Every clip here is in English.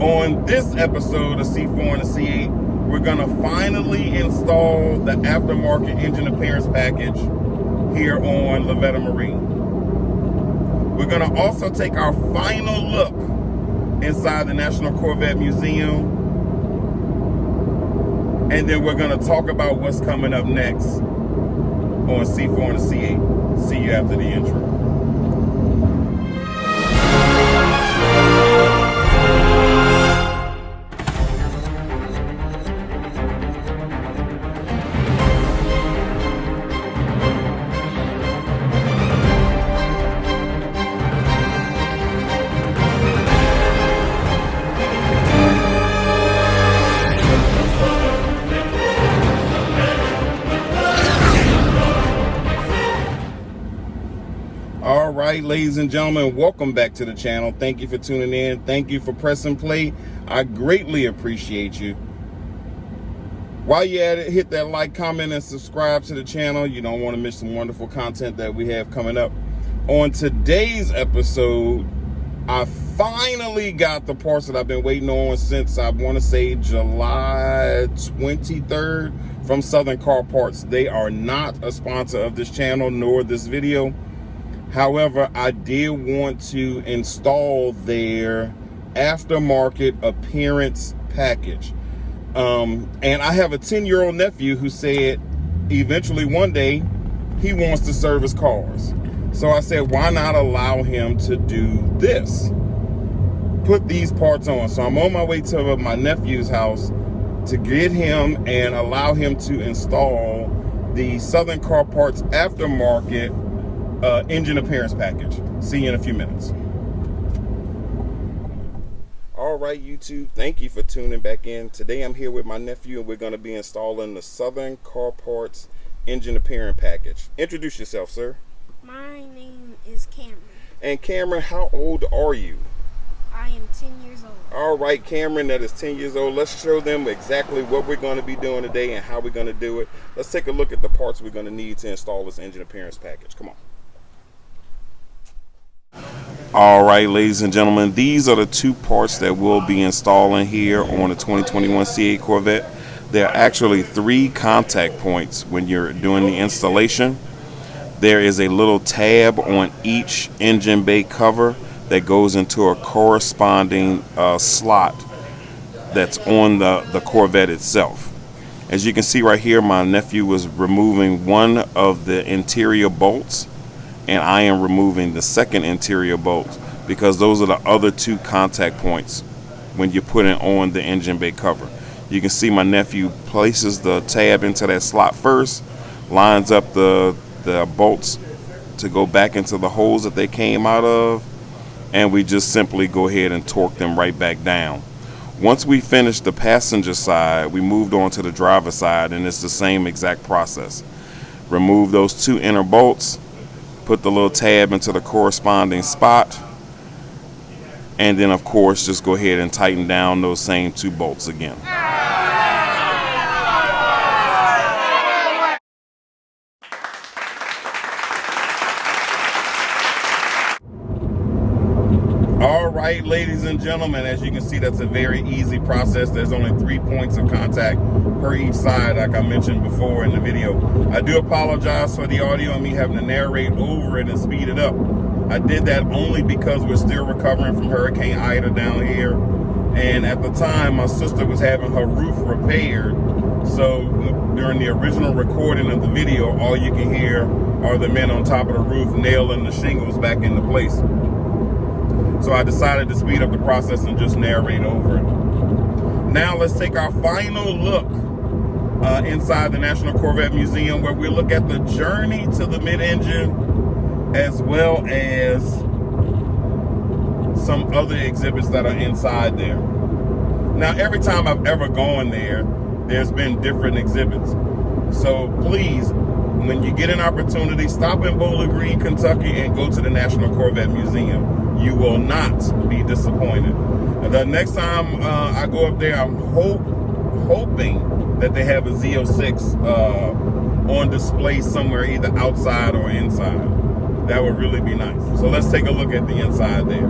On this episode of C4 and the C8, we're going to finally install the aftermarket engine appearance package here on Lavetta Marine. We're going to also take our final look inside the National Corvette Museum, and then we're going to talk about what's coming up next on C4 and the C8. See you after the intro. All right, ladies and gentlemen, welcome back to the channel. Thank you for tuning in. Thank you for pressing play. I greatly appreciate you. While you're at it, hit that like, comment, and subscribe to the channel. You don't want to miss some wonderful content that we have coming up. On today's episode, I finally got the parts that I've been waiting on since, I want to say, July 23rd from Southern Car Parts. They are not a sponsor of this channel nor this video. However, I did want to install their aftermarket appearance package. And I have a 10-year-old nephew who said eventually one day he wants to service cars. So I said, why not allow him to do this? Put these parts on. So I'm on my way to my nephew's house to get him and allow him to install the Southern Car Parts aftermarket engine appearance package. See you in a few minutes. All right, YouTube, thank you for tuning back in. Today I'm here with my nephew and we're going to be installing the Southern Car Parts engine appearance package. Introduce yourself, sir. My name is Cameron. And Cameron, how old are you? I am 10 years old. All right, Cameron, that is 10 years old. Let's show them exactly what we're going to be doing today and how we're going to do it. Let's take a look at the parts we're going to need to install this engine appearance package. Come on. All right, ladies and gentlemen, these are the two parts that we'll be installing here on the 2021 C8 Corvette. There are actually 3 contact points when you're doing the installation. There is a little tab on each engine bay cover that goes into a corresponding slot that's on the Corvette itself. As you can see right here, my nephew was removing one of the interior bolts, and I am removing the second interior bolt because those are the other 2 contact points when you're putting on the engine bay cover. You can see my nephew places the tab into that slot first, lines up the bolts to go back into the holes that they came out of, and we just simply go ahead and torque them right back down. Once we finish the passenger side, we moved on to the driver side, and it's the same exact process. Remove those 2 inner bolts, put the little tab into the corresponding spot, and then of course just go ahead and tighten down those same 2 bolts again. All right, ladies and gentlemen, as you can see, that's a very easy process. There's only 3 points of contact per each side, like I mentioned before in the video. I do apologize for the audio and me having to narrate over it and speed it up. I did that only because we're still recovering from Hurricane Ida down here. And at the time, my sister was having her roof repaired. So during the original recording of the video, all you can hear are the men on top of the roof nailing the shingles back into place. So I decided to speed up the process and just narrate over it. Now let's take our final look inside the National Corvette Museum, where we look at the journey to the mid-engine as well as some other exhibits that are inside there. Now, every time I've ever gone there, there's been different exhibits. So please, when you get an opportunity, stop in Bowling Green, Kentucky, and go to the National Corvette Museum. You will not be disappointed. The next time I go up there, I'm hoping that they have a Z06 on display somewhere, either outside or inside. That would really be nice. So let's take a look at the inside there.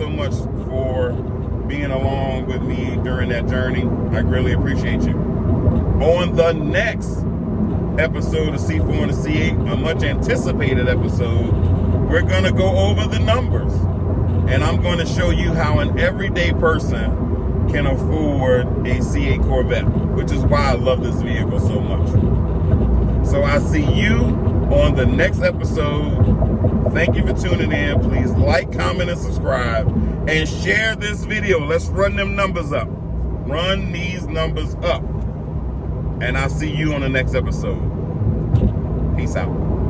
so much for being along with me during that journey. I greatly appreciate you. On the next episode of C4 and the C8, a much anticipated episode, we're going to go over the numbers. And I'm going to show you how an everyday person can afford a C8 Corvette, which is why I love this vehicle so much. So I see you on the next episode. Thank you for tuning in. Please like, comment, and subscribe. And share this video. Let's run them numbers up. Run these numbers up. And I'll see you on the next episode. Peace out.